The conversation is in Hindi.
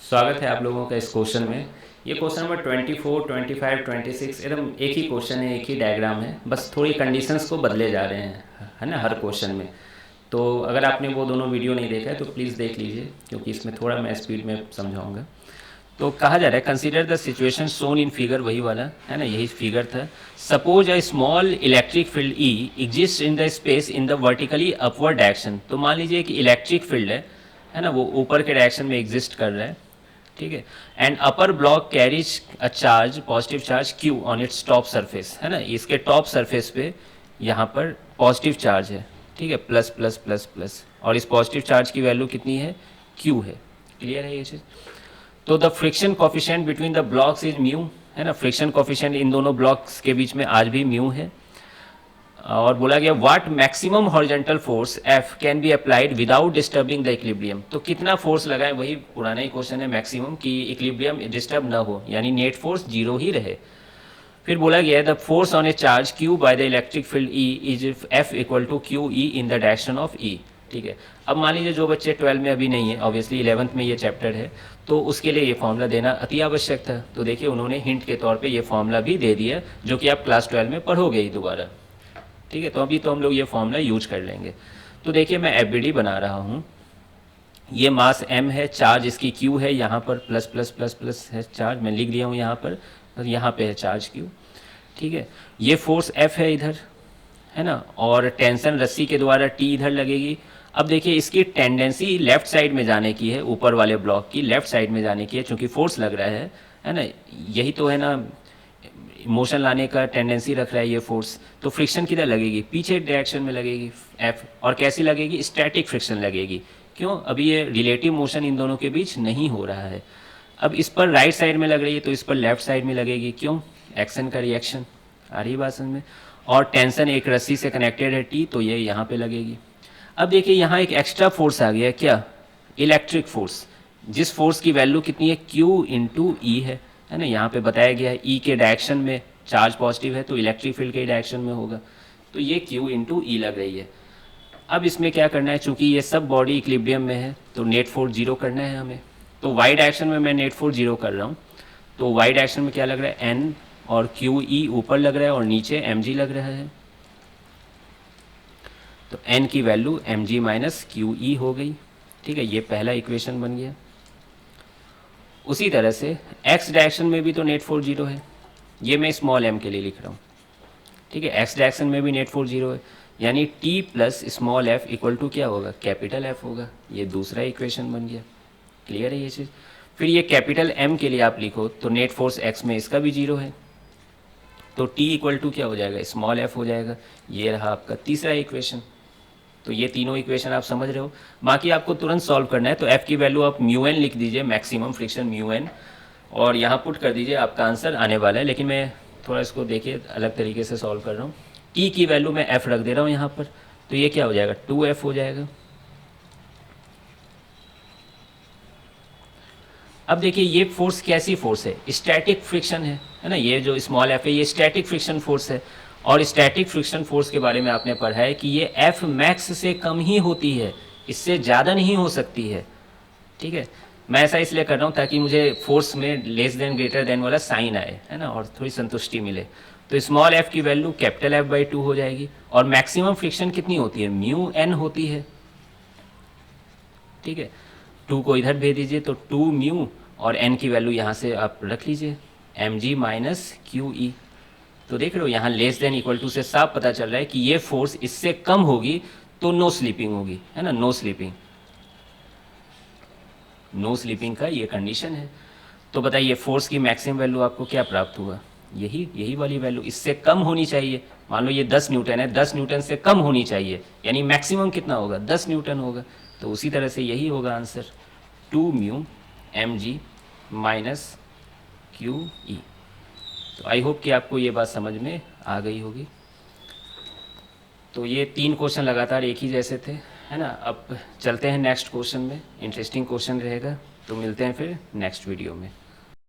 स्वागत है आप लोगों का इस क्वेश्चन में। ये क्वेश्चन नंबर 24, 25, 26 एकदम एक ही क्वेश्चन है, एक ही डायग्राम है, बस थोड़ी कंडीशंस को बदले जा रहे हैं, है ना, हर क्वेश्चन में। तो अगर आपने वो दोनों वीडियो नहीं देखा है तो प्लीज़ देख लीजिए, क्योंकि इसमें थोड़ा मैं स्पीड में समझाऊंगा। तो कहा जा रहा है consider the situation shown in figure, वही वाला है ना, यही फिगर था। Suppose a small electric field E exist in the space in the vertically upward direction. तो मान लीजिए कि इलेक्ट्रिक फील्ड है ना, वो ऊपर के डायरेक्शन में एग्जिस्ट कर रहा है, ठीक है। And upper block carries a charge, positive charge Q on its top surface, है ना, इसके टॉप सरफेस पे यहाँ पर पॉजिटिव चार्ज है, ठीक है, प्लस प्लस प्लस प्लस, और इस पॉजिटिव चार्ज की वैल्यू कितनी है, क्यू है। क्लियर है ये चीज़। तो the friction coefficient between the blocks is mu, है ना, फ्रिक्शन कॉफिशिएंट इन दोनों ब्लॉक्स के बीच में आज भी म्यू है। और बोला गया what maximum horizontal force F can be applied without disturbing the equilibrium. तो कितना फोर्स लगाए, वही पुराना ही क्वेश्चन है, मैक्सिमम कि इक्विलिब्रियम डिस्टर्ब ना हो, यानी नेट फोर्स जीरो ही रहे। फिर बोला गया the force on a charge q by the electric field E is F equal to q E in the direction of E, ठीक है। अब मान लीजिए जो बच्चे 12 में अभी नहीं है, ऑब्वियसली 11th में ये चैप्टर है, तो उसके लिए ये फॉर्मूला देना अति आवश्यक था। तो देखिए उन्होंने हिंट के तौर पे ये फॉर्मूला भी दे दिया, जो कि आप क्लास 12 में पढ़ोगे ही दोबारा, ठीक है। तो अभी तो हम लोग ये फॉर्मूला यूज कर लेंगे। तो देखिए मैं एफ बना रहा हूँ, ये मास m है, चार्ज इसकी q है, यहाँ पर प्लस प्लस प्लस प्लस है चार्ज, मैं लिख दिया हूँ यहाँ पर, तो यहाँ पे है चार्ज q, ठीक है। ये फोर्स F है इधर, है ना, और टेंशन रस्सी के द्वारा T इधर लगेगी। अब देखिए इसकी टेंडेंसी लेफ्ट साइड में जाने की है, ऊपर वाले ब्लॉक की लेफ्ट साइड में जाने की है, क्योंकि फोर्स लग रहा है ना, यही तो है ना, मोशन लाने का टेंडेंसी रख रहा है ये फोर्स। तो फ्रिक्शन किधर लगेगी, पीछे डायरेक्शन में लगेगी F, और कैसी लगेगी, स्टैटिक फ्रिक्शन लगेगी। क्यों, अभी ये रिलेटिव मोशन इन दोनों के बीच नहीं हो रहा है। अब इस पर राइट साइड में लग रही है तो इस पर लेफ्ट साइड में लगेगी, क्यों, एक्शन का रिएक्शन, आ रही बात समझ में। और टेंशन एक रस्सी से कनेक्टेड है T, तो ये यहाँ पे लगेगी। अब देखिए यहाँ एक एक्स्ट्रा फोर्स आ गया, क्या, इलेक्ट्रिक फोर्स, जिस फोर्स की वैल्यू कितनी है, Q इंटू ई है ना, यहाँ पे बताया गया है E के डायरेक्शन में चार्ज पॉजिटिव है तो इलेक्ट्रिक फील्ड के डायरेक्शन में होगा, तो ये Q इंटू ई लग रही है। अब इसमें क्या करना है, चूंकि ये सब बॉडी इक्विलिब्रियम में है तो नेट फोर्स जीरो करना है हमें। तो वाई डायरेक्शन में मैं नेट फोर्स जीरो कर रहा हूँ, तो वाई डायरेक्शन में क्या लग रहा है, N और क्यू ई ऊपर लग रहा है और नीचे mg लग रहा है। तो N की value mg minus Q E हो गई, ठीक है, ये पहला इक्वेशन बन गया। उसी तरह से x डायरेक्शन में भी तो नेट फोर्स जीरो है, ये मैं स्मॉल m के लिए लिख रहा हूँ, ठीक है, x डायरेक्शन में भी नेट फोर्स जीरो है, यानी t plus small f equal to क्या होगा, कैपिटल F होगा। ये दूसरा इक्वेशन बन गया। क्लियर है ये चीज़। फिर ये कैपिटल M के लिए आप लिखो तो नेट फोर्स x में इसका भी जीरो है, तो t इक्वल टू क्या हो जाएगा, स्मॉल f हो जाएगा। ये रहा आपका तीसरा इक्वेशन। तो ये तीनों इक्वेशन आप समझ रहे हो, बाकी आपको तुरंत सॉल्व करना है। तो f की वैल्यू आप म्यू एन लिख दीजिए, मैक्सिमम फ्रिक्शन म्यू एन, और यहाँ पुट कर दीजिए, आपका आंसर आने वाला है। लेकिन मैं थोड़ा इसको देखिए अलग तरीके से सॉल्व कर रहा हूँ। t की वैल्यू मैं f रख दे रहा हूँ यहाँ पर, तो ये क्या हो जाएगा, 2f हो जाएगा। अब देखिए ये फोर्स कैसी फोर्स है, स्टैटिक फ्रिक्शन है ना, ये जो स्मॉल f है ये स्टैटिक फ्रिक्शन फोर्स है। और स्टैटिक फ्रिक्शन फोर्स के बारे में आपने पढ़ा है कि ये F मैक्स से कम ही होती है, इससे ज़्यादा नहीं हो सकती है, ठीक है। मैं ऐसा इसलिए कर रहा हूँ ताकि मुझे फोर्स में लेस देन ग्रेटर देन वाला साइन आए, है ना, और थोड़ी संतुष्टि मिले। तो स्मॉल f की वैल्यू कैपिटल F/2 हो जाएगी, और मैक्सिमम फ्रिक्शन कितनी होती है, म्यू एन होती है, ठीक है। 2 को इधर भेज दीजिए तो 2 म्यू, और n की वैल्यू यहाँ से आप रख लीजिए mg माइनस क्यू ई। तो देख रहे हो यहाँ लेस देन इक्वल टू से साफ पता चल रहा है कि ये फोर्स इससे कम होगी तो नो स्लीपिंग होगी, है ना, नो स्लीपिंग, नो स्लीपिंग का ये कंडीशन है। तो बताइए फोर्स की मैक्सिमम वैल्यू आपको क्या प्राप्त हुआ, यही वाली वैल्यू, इससे कम होनी चाहिए। मान लो ये 10 न्यूटन है, 10 न्यूटन से कम होनी चाहिए, यानी मैक्सिमम कितना होगा, 10 न्यूटन होगा। तो उसी तरह से यही होगा answer, 2 mu mg minus Q E. तो आई होप कि आपको ये बात समझ में आ गई होगी। तो ये 3 क्वेश्चन लगातार एक ही जैसे थे, है ना। अब चलते हैं नेक्स्ट क्वेश्चन में, इंटरेस्टिंग क्वेश्चन रहेगा। तो मिलते हैं फिर नेक्स्ट वीडियो में।